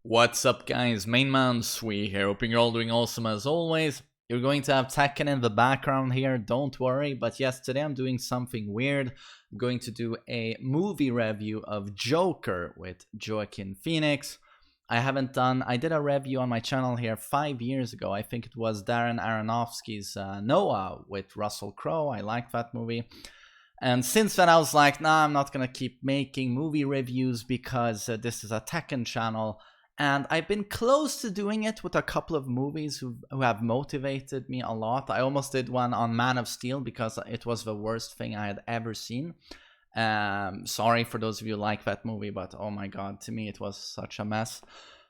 What's up, guys? MainManSWE here, hoping you're all doing awesome as always. You're going to have Tekken in the background here, don't worry, but yes, today I'm doing something weird. I'm going to do a movie review of Joker with Joaquin Phoenix. I did a review on my channel here 5 years ago. I think it was Darren Aronofsky's Noah with Russell Crowe. I liked that movie. And since then I was like, nah, I'm not gonna keep making movie reviews because this is a Tekken channel. And I've been close to doing it with a couple of movies who have motivated me a lot. I almost did one on Man of Steel because it was the worst thing I had ever seen. Sorry for those of you who like that movie, but oh my god, to me it was such a mess.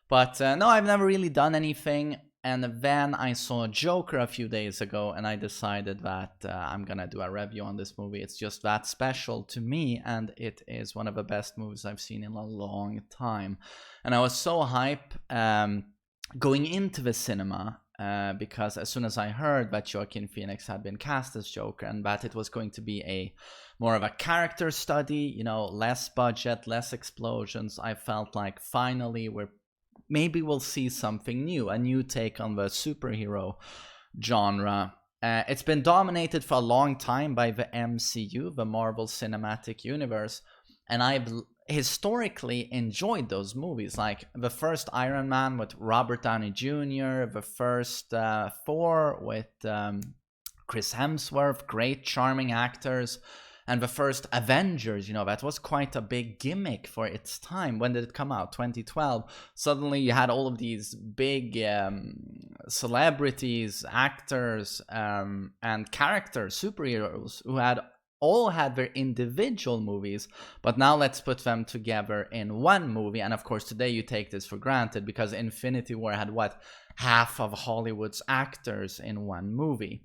But no, I've never really done anything. And then I saw Joker a few days ago and I decided that I'm gonna do a review on this movie. It's just that special to me, and it is one of the best movies I've seen in a long time. And I was so hype going into the cinema because as soon as I heard that Joaquin Phoenix had been cast as Joker and that it was going to be more of a character study, you know, less budget, less explosions, I felt like finally maybe we'll see something new, a new take on the superhero genre. It's been dominated for a long time by the MCU, the Marvel Cinematic Universe, and I've historically enjoyed those movies, like the first Iron Man with Robert Downey Jr., the first Thor with Chris Hemsworth, great charming actors, and the first Avengers, you know, that was quite a big gimmick for its time. When did it come out? 2012. Suddenly you had all of these big celebrities, actors, and characters, superheroes, who all had their individual movies, but now let's put them together in one movie. And of course, today you take this for granted because Infinity War had, what, half of Hollywood's actors in one movie.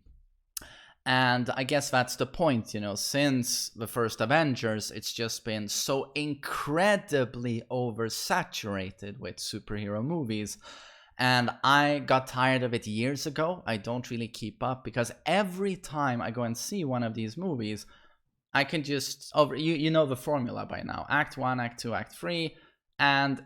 And I guess that's the point, you know, since the first Avengers, it's just been so incredibly oversaturated with superhero movies. And I got tired of it years ago. I don't really keep up because every time I go and see one of these movies, I can just, you know the formula by now. Act 1, Act 2, Act 3, and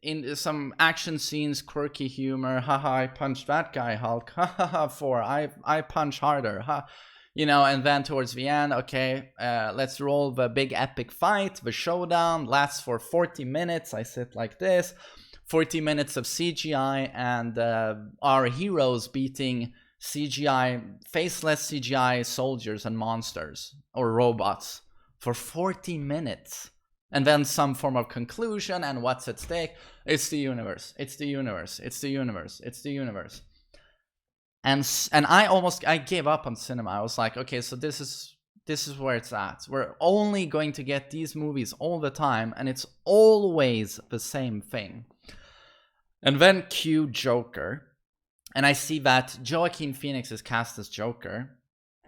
in some action scenes, quirky humor, haha, I punched that guy, Hulk, haha, 4, I punch harder, ha, you know, and then towards the end, okay, let's roll the big epic fight, the showdown, lasts for 40 minutes, I sit like this, 40 minutes of CGI, and our heroes beating faceless CGI soldiers and monsters, or robots, for 40 minutes. And then some form of conclusion, and what's at stake? It's the universe. It's the universe. It's the universe. It's the universe. And I gave up on cinema. I was like, okay, so this is where it's at. We're only going to get these movies all the time, and it's always the same thing. And then cue Joker, and I see that Joaquin Phoenix is cast as Joker.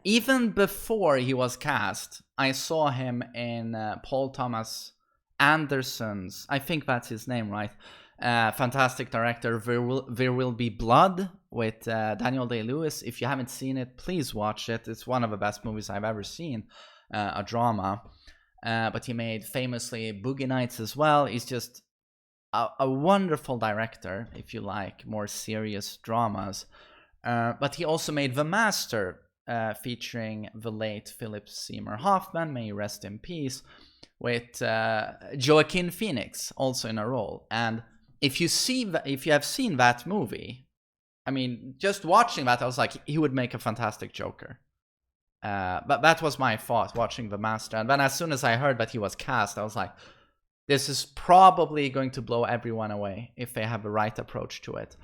Even before he was cast, I saw him in Paul Thomas Anderson's, I think that's his name, right? Fantastic director, There Will Be Blood with Daniel Day-Lewis. If you haven't seen it, please watch it. It's one of the best movies I've ever seen, a drama. But he made famously Boogie Nights as well. He's just a wonderful director if you like more serious dramas. But he also made The Master, featuring the late Philip Seymour Hoffman, may he rest in peace, with Joaquin Phoenix also in a role. And if you have seen that movie, I mean, just watching that, I was like, he would make a fantastic Joker. But that was my thought watching The Master. And then as soon as I heard that he was cast, I was like, this is probably going to blow everyone away if they have the right approach to it.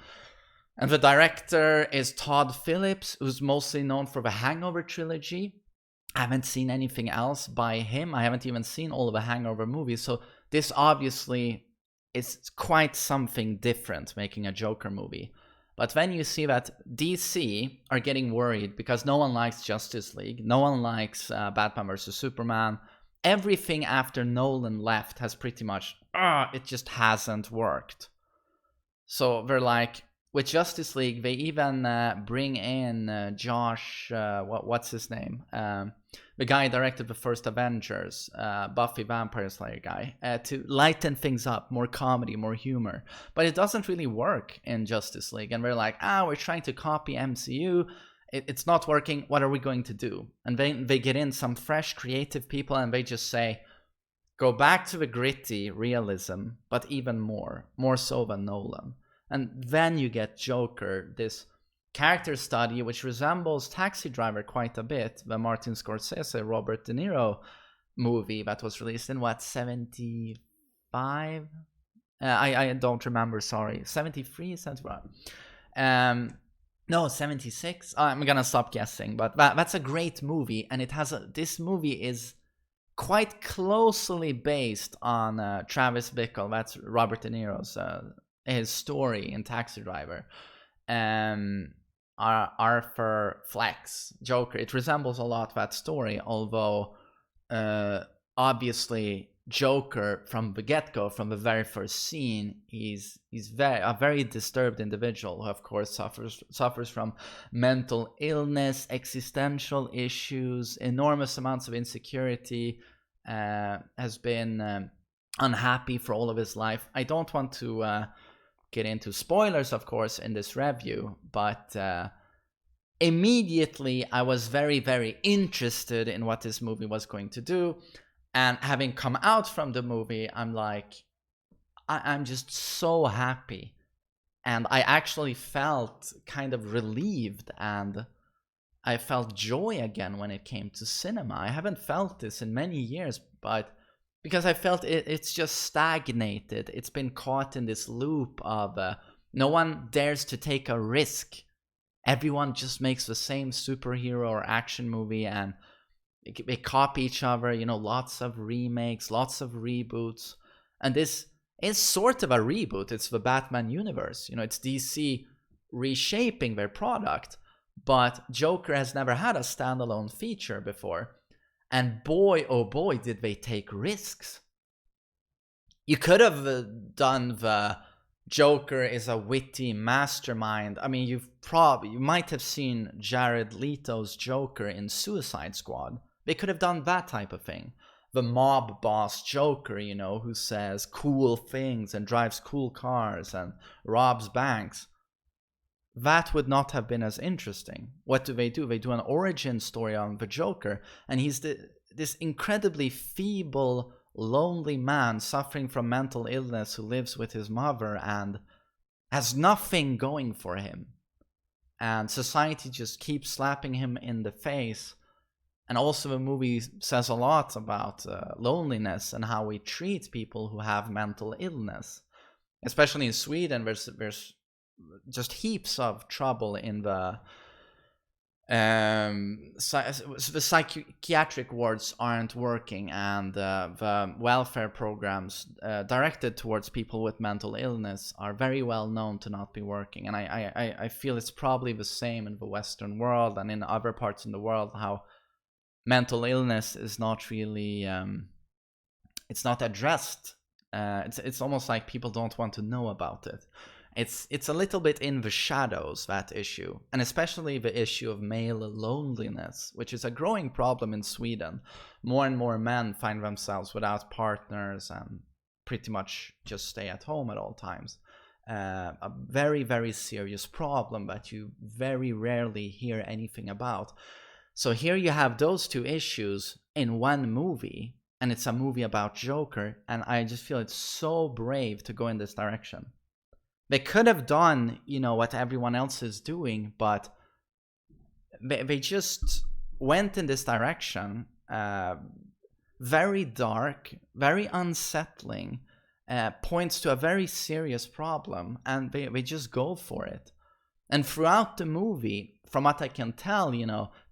And the director is Todd Phillips, who's mostly known for the Hangover trilogy. I haven't seen anything else by him. I haven't even seen all of the Hangover movies. So this obviously is quite something different, making a Joker movie. But then you see that DC are getting worried because no one likes Justice League. No one likes Batman vs. Superman. Everything after Nolan left has pretty much, it just hasn't worked. So they're like, with Justice League, they even bring in Josh, what's his name? The guy who directed the first Avengers, Buffy Vampire Slayer guy, to lighten things up, more comedy, more humor. But it doesn't really work in Justice League, and we're like, we're trying to copy MCU. It's not working. What are we going to do? And then they get in some fresh, creative people, and they just say, go back to the gritty realism, but even more so than Nolan. And then you get Joker, this character study which resembles Taxi Driver quite a bit, the Martin Scorsese, Robert De Niro movie that was released in, what, 75? I don't remember, sorry. 73, 75? No, 76? I'm gonna stop guessing, but that's a great movie, and it has this movie is quite closely based on Travis Bickle, that's Robert De Niro's, his story in Taxi Driver. Arthur Fleck's Joker, it resembles a lot that story, although obviously Joker from the get-go, from the very first scene, he's a very disturbed individual who of course suffers from mental illness, existential issues, enormous amounts of insecurity, has been unhappy for all of his life. I don't want to get into spoilers, of course, in this review, but immediately I was very, very interested in what this movie was going to do. And having come out from the movie, I'm like, I'm just so happy. And I actually felt kind of relieved, and I felt joy again when it came to cinema. I haven't felt this in many years, but because I felt it's just stagnated. It's been caught in this loop of no one dares to take a risk. Everyone just makes the same superhero or action movie, and they copy each other, lots of remakes, lots of reboots. And this is sort of a reboot. It's the Batman universe. It's DC reshaping their product. But Joker has never had a standalone feature before. And boy, oh boy, did they take risks. You could have done the Joker is a witty mastermind. I mean, you might have seen Jared Leto's Joker in Suicide Squad. They could have done that type of thing. The mob boss Joker, who says cool things and drives cool cars and robs banks. That would not have been as interesting. What do? They do an origin story on the Joker, and he's this incredibly feeble, lonely man suffering from mental illness who lives with his mother and has nothing going for him. And society just keeps slapping him in the face. And also the movie says a lot about loneliness and how we treat people who have mental illness. Especially in Sweden, there's just heaps of trouble in the psychiatric wards aren't working, and the welfare programs directed towards people with mental illness are very well known to not be working. And I feel it's probably the same in the Western world and in other parts in the world, how mental illness is not really it's not addressed. It's almost like people don't want to know about it. It's a little bit in the shadows, that issue, and especially the issue of male loneliness, which is a growing problem in Sweden. More and more men find themselves without partners and pretty much just stay at home at all times. A very, very serious problem that you very rarely hear anything about. So here you have those two issues in one movie, and it's a movie about Joker, and I just feel it's so brave to go in this direction. They could have done, what everyone else is doing, but they just went in this direction. Very dark, very unsettling, points to a very serious problem, and they just go for it. And throughout the movie, from what I can tell,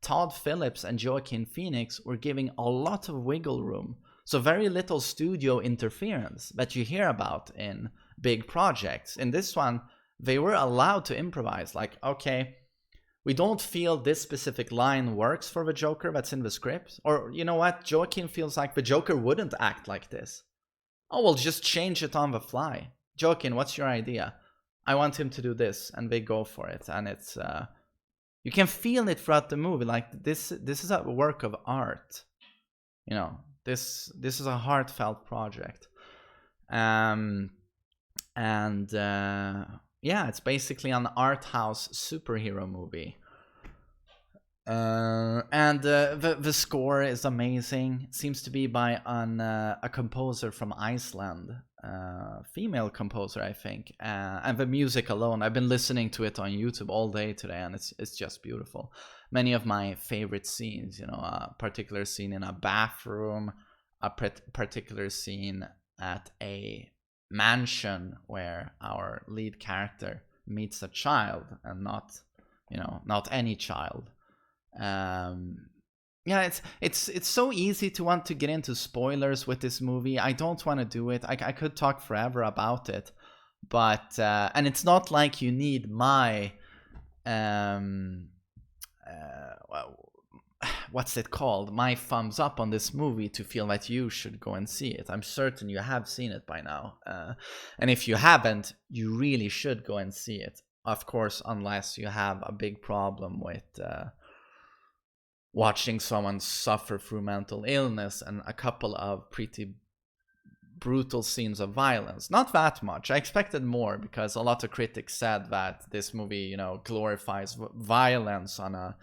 Todd Phillips and Joaquin Phoenix were giving a lot of wiggle room. So very little studio interference that you hear about in big projects. In this one, they were allowed to improvise. Like, okay, we don't feel this specific line works for the Joker that's in the script. Or, you know what, Joaquin feels like the Joker wouldn't act like this. Oh, we'll just change it on the fly. Joaquin, what's your idea? I want him to do this, and they go for it, and it's you can feel it throughout the movie. Like this is a work of art. You know, this is a heartfelt project. And yeah, it's basically an art house superhero movie. And the score is amazing. It seems to be by a composer from Iceland, female composer, I think. And the music alone, I've been listening to it on YouTube all day today, and it's just beautiful. Many of my favorite scenes, you know, a particular scene in a bathroom, a particular scene at a mansion where our lead character meets a child, and not, you know, not any child. Yeah, it's so easy to want to get into spoilers with this movie. I don't want to do it. I could talk forever about it, but and it's not like you need my what's it called, my thumbs up on this movie to feel that you should go and see it. I'm certain you have seen it by now, and if you haven't, you really should go and see it, of course, unless you have a big problem with watching someone suffer through mental illness and a couple of pretty brutal scenes of violence. Not that much. I expected more, because a lot of critics said that this movie, you know, glorifies violence on a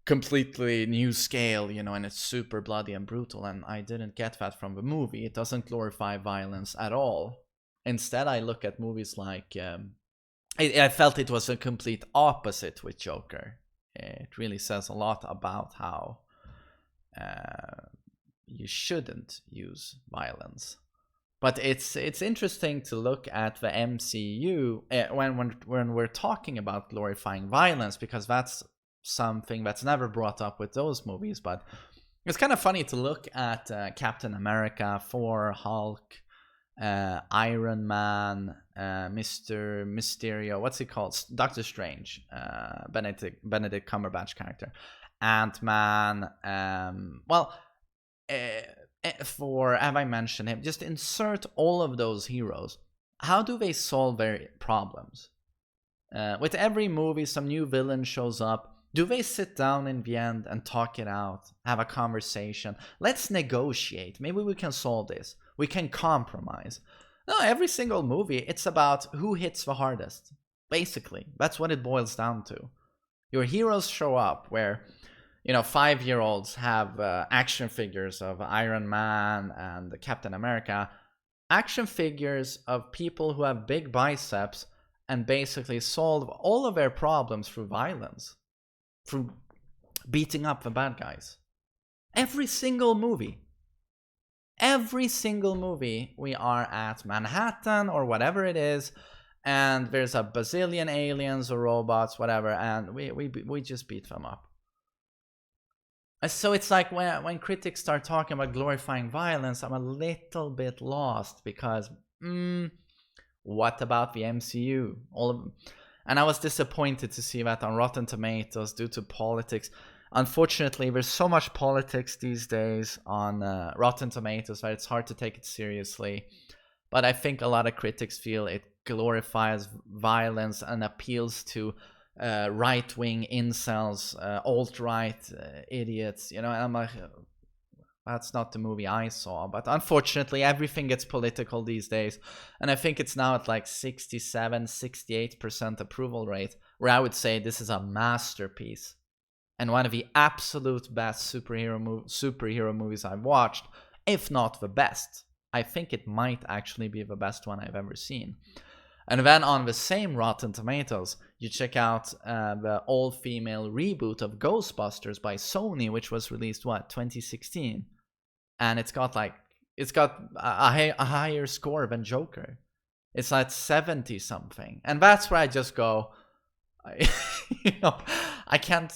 completely new scale, you know, and it's super bloody and brutal, and I didn't get that from the movie. It doesn't glorify violence at all. Instead, I look at movies like I felt it was a complete opposite with Joker. It really says a lot about how you shouldn't use violence. But it's interesting to look at the MCU when we're talking about glorifying violence, because that's something that's never brought up with those movies. But it's kind of funny to look at Captain America, Thor, Hulk, Iron Man, Mr. Mysterio, what's he called? Doctor Strange, Benedict Cumberbatch character, Ant-Man. For, have I mentioned him? Just insert all of those heroes. How do they solve their problems? With every movie, some new villain shows up. Do they sit down in the end and talk it out, have a conversation? Let's negotiate. Maybe we can solve this. We can compromise. No, every single movie, it's about who hits the hardest. Basically, that's what it boils down to. Your heroes show up where, you know, 5-year-olds have action figures of Iron Man and Captain America. Action figures of people who have big biceps and basically solve all of their problems through violence, through beating up the bad guys. Every single movie, we are at Manhattan or whatever it is, and there's a bazillion aliens or robots, whatever, and we just beat them up. So it's like when critics start talking about glorifying violence, I'm a little bit lost, because what about the MCU? And I was disappointed to see that on Rotten Tomatoes, due to politics. Unfortunately, there's so much politics these days on Rotten Tomatoes that it's hard to take it seriously. But I think a lot of critics feel it glorifies violence and appeals to right-wing incels, alt-right idiots, you know, and I'm like, that's not the movie I saw. But unfortunately, everything gets political these days, and I think it's now at like 67-68% approval rate, where I would say this is a masterpiece and one of the absolute best superhero movies I've watched, if not the best. I think it might actually be the best one I've ever seen. And then on the same Rotten Tomatoes, you check out the all-female reboot of Ghostbusters by Sony, which was released, 2016? And it's got a higher score than Joker. It's like 70-something. And that's where I just go, you know, I can't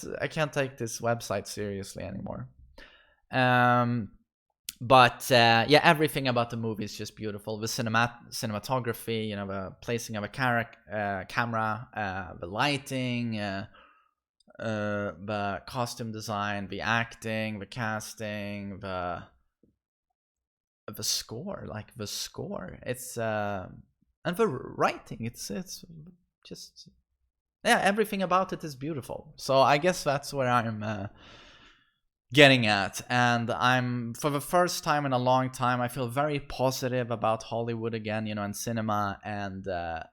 take this website seriously anymore. But yeah, everything about the movie is just beautiful. The cinematography, you know, the placing of a camera, the lighting, the costume design, the acting, the casting, the score. It's And the writing, it's just, yeah, everything about it is beautiful. So I guess that's where I'm getting at. And I'm, for the first time in a long time, I feel very positive about Hollywood again, you know, and cinema. And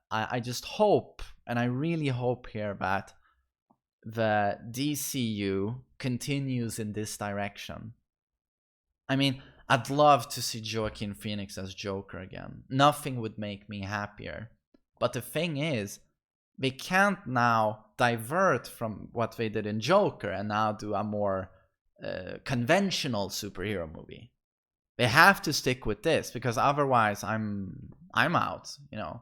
I just hope, and I really hope here, that the DCU continues in this direction. I mean, I'd love to see Joaquin Phoenix as Joker again. Nothing would make me happier. But the thing is, they can't now divert from what they did in Joker and now do a more conventional superhero movie. They have to stick with this, because otherwise I'm out, you know.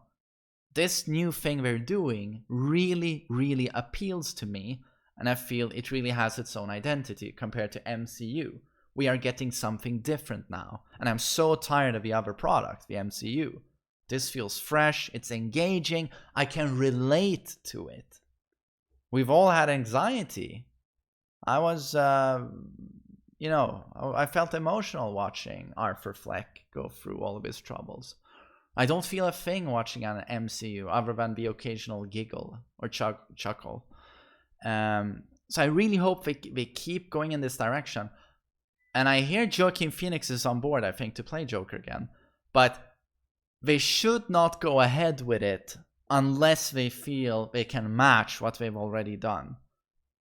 This new thing they're doing really, really appeals to me, and I feel it really has its own identity compared to MCU. We are getting something different now, and I'm so tired of the other product, the MCU. This feels fresh, it's engaging, I can relate to it. We've all had anxiety. I was, you know, I felt emotional watching Arthur Fleck go through all of his troubles. I don't feel a thing watching an MCU other than the occasional giggle or chuckle. So I really hope they keep going in this direction. And I hear Joaquin Phoenix is on board, I think, to play Joker again. But they should not go ahead with it unless they feel they can match what they've already done.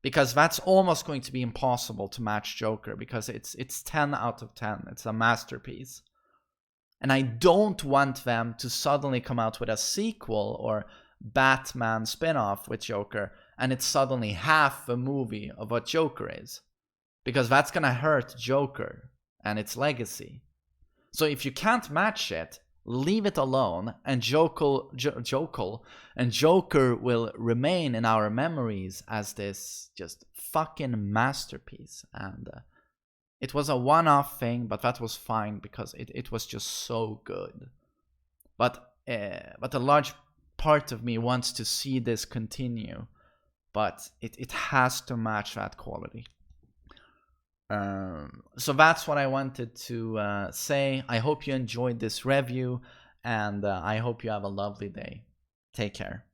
Because that's almost going to be impossible to match Joker, because it's 10 out of 10. It's a masterpiece. And I don't want them to suddenly come out with a sequel or Batman spin-off with Joker, and it's suddenly half a movie of what Joker is. Because that's gonna hurt Joker and its legacy. So if you can't match it, leave it alone, and Joker will remain in our memories as this just fucking masterpiece. And it was a one-off thing, but that was fine because it was just so good. But a large part of me wants to see this continue, but it has to match that quality. So that's what I wanted to say. I hope you enjoyed this review, and I hope you have a lovely day. Take care.